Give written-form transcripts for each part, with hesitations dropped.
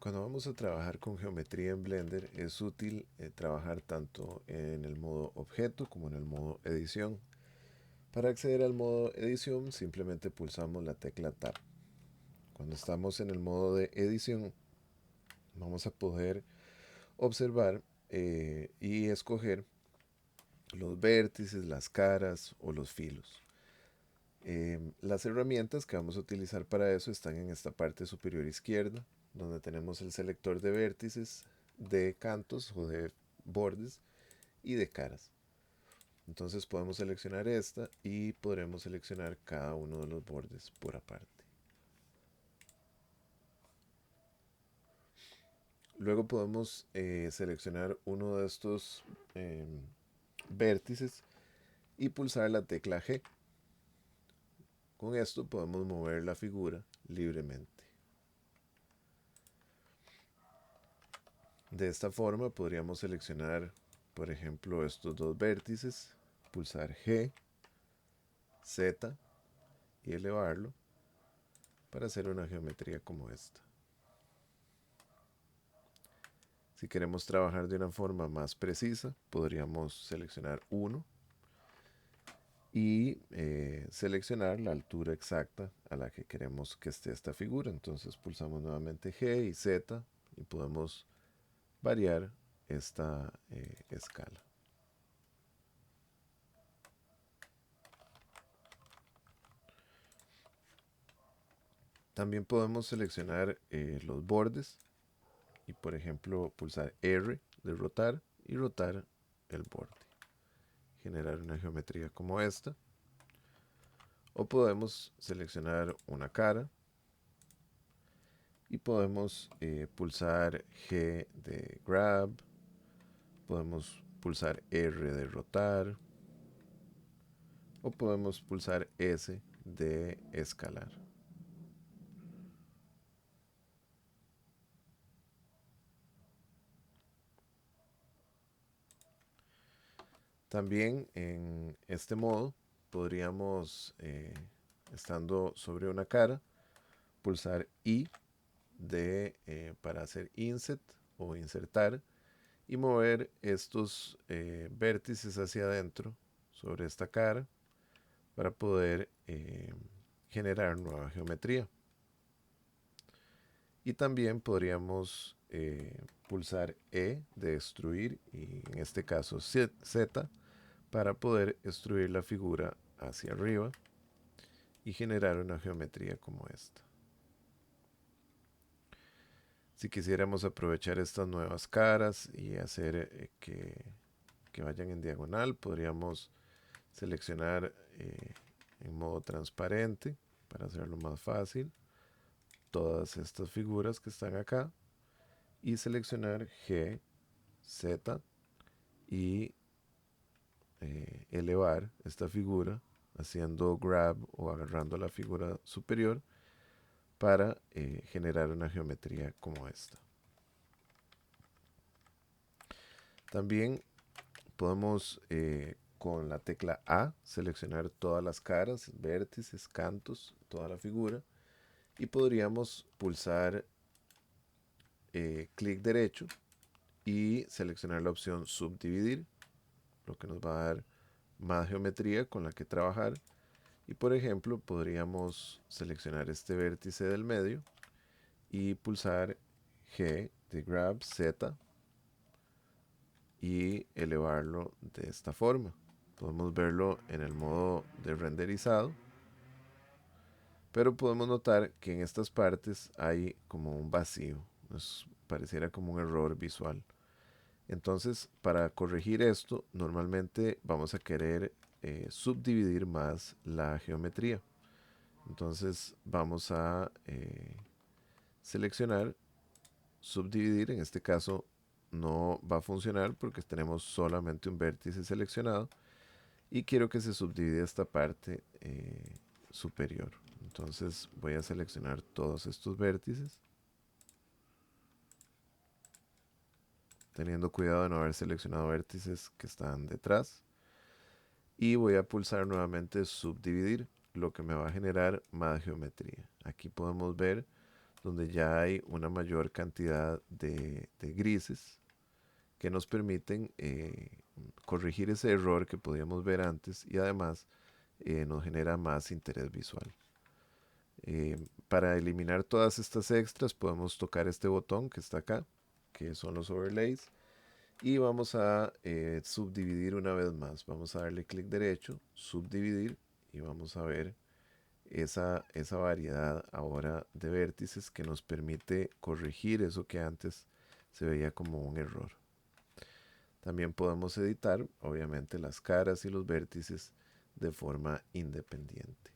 Cuando vamos a trabajar con geometría en Blender es útil trabajar tanto en el modo objeto como en el modo edición. Para acceder al modo edición simplemente pulsamos la tecla Tab. Cuando estamos en el modo de edición vamos a poder observar y escoger los vértices, las caras o los filos. Las herramientas que vamos a utilizar para eso están en esta parte superior izquierda, donde tenemos el selector de vértices, de cantos o de bordes y de caras. Entonces podemos seleccionar esta y podremos seleccionar cada uno de los bordes por aparte. Luego podemos seleccionar uno de estos vértices y pulsar la tecla G. Con esto podemos mover la figura libremente. De esta forma podríamos seleccionar, por ejemplo, estos dos vértices, pulsar G, Z y elevarlo para hacer una geometría como esta. Si queremos trabajar de una forma más precisa, podríamos seleccionar uno y seleccionar la altura exacta a la que queremos que esté esta figura. Entonces pulsamos nuevamente G y Z y podemos variar esta escala. También podemos seleccionar los bordes y por ejemplo pulsar R de rotar y rotar el borde. Generar una geometría como esta. O podemos seleccionar una cara y podemos pulsar G de grab, podemos pulsar R de rotar o podemos pulsar S de escalar. También en este modo podríamos, estando sobre una cara, pulsar I para hacer inset o insertar y mover estos vértices hacia adentro sobre esta cara para poder generar nueva geometría. Y también podríamos pulsar E de extruir y en este caso Z para poder extruir la figura hacia arriba y generar una geometría como esta. Si quisiéramos aprovechar estas nuevas caras y hacer que vayan en diagonal, podríamos seleccionar en modo transparente para hacerlo más fácil todas estas figuras que están acá y seleccionar G, Z y elevar esta figura haciendo grab o agarrando la figura superior para generar una geometría como esta. También podemos con la tecla A seleccionar todas las caras, vértices, cantos, toda la figura y podríamos pulsar clic derecho y seleccionar la opción subdividir, lo que nos va a dar más geometría con la que trabajar. Y por ejemplo podríamos seleccionar este vértice del medio y pulsar G de grab, Z y elevarlo de esta forma. Podemos verlo en el modo de renderizado, pero podemos notar que en estas partes hay como un vacío, pareciera como un error visual. Entonces, para corregir esto, normalmente vamos a querer subdividir más la geometría. Entonces, vamos a seleccionar subdividir. En este caso, no va a funcionar porque tenemos solamente un vértice seleccionado y quiero que se subdivida esta parte superior. Entonces, voy a seleccionar todos estos vértices, teniendo cuidado de no haber seleccionado vértices que están detrás. Y voy a pulsar nuevamente subdividir, lo que me va a generar más geometría. Aquí podemos ver donde ya hay una mayor cantidad de grises que nos permiten corregir ese error que podíamos ver antes y además nos genera más interés visual. Para eliminar todas estas extras podemos tocar este botón que está acá, que son los overlays, y vamos a subdividir una vez más. Vamos a darle clic derecho, subdividir, y vamos a ver esa variedad ahora de vértices que nos permite corregir eso que antes se veía como un error. También podemos editar, obviamente, las caras y los vértices de forma independiente.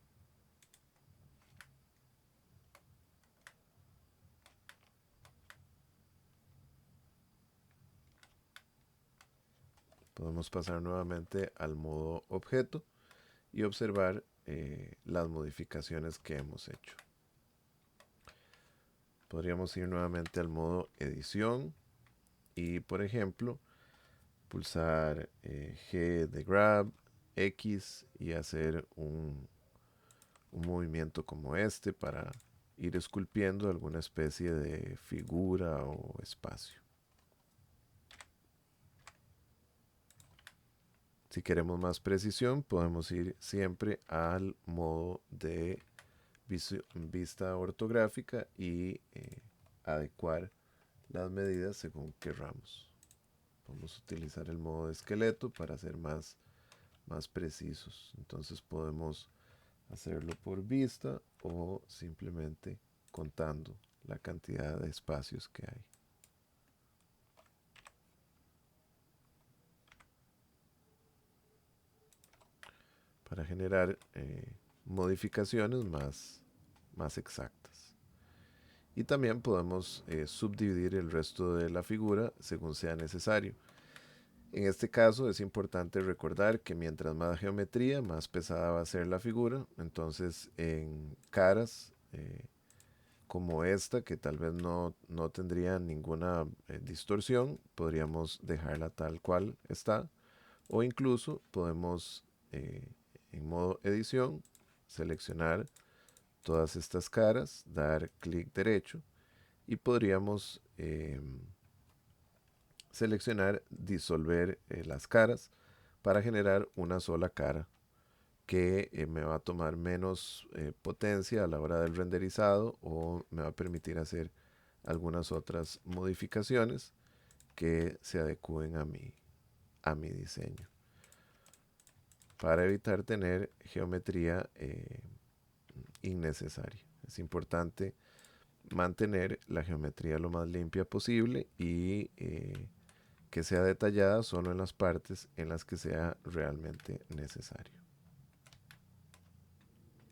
Podemos pasar nuevamente al modo objeto y observar las modificaciones que hemos hecho. Podríamos ir nuevamente al modo edición y, por ejemplo, pulsar G de grab, X y hacer un movimiento como este para ir esculpiendo alguna especie de figura o espacio. Si queremos más precisión, podemos ir siempre al modo de vista ortográfica y adecuar las medidas según querramos. Vamos a utilizar el modo de esqueleto para ser más precisos. Entonces podemos hacerlo por vista o simplemente contando la cantidad de espacios que hay. Para generar modificaciones más exactas. Y también podemos subdividir el resto de la figura según sea necesario. En este caso es importante recordar que mientras más geometría, más pesada va a ser la figura. Entonces en caras como esta, que tal vez no tendría ninguna distorsión, podríamos dejarla tal cual está. O incluso podemos en modo edición seleccionar todas estas caras, dar clic derecho y podríamos seleccionar disolver las caras para generar una sola cara que me va a tomar menos potencia a la hora del renderizado o me va a permitir hacer algunas otras modificaciones que se adecúen a mi diseño para evitar tener geometría innecesaria. Es importante mantener la geometría lo más limpia posible y que sea detallada solo en las partes en las que sea realmente necesario.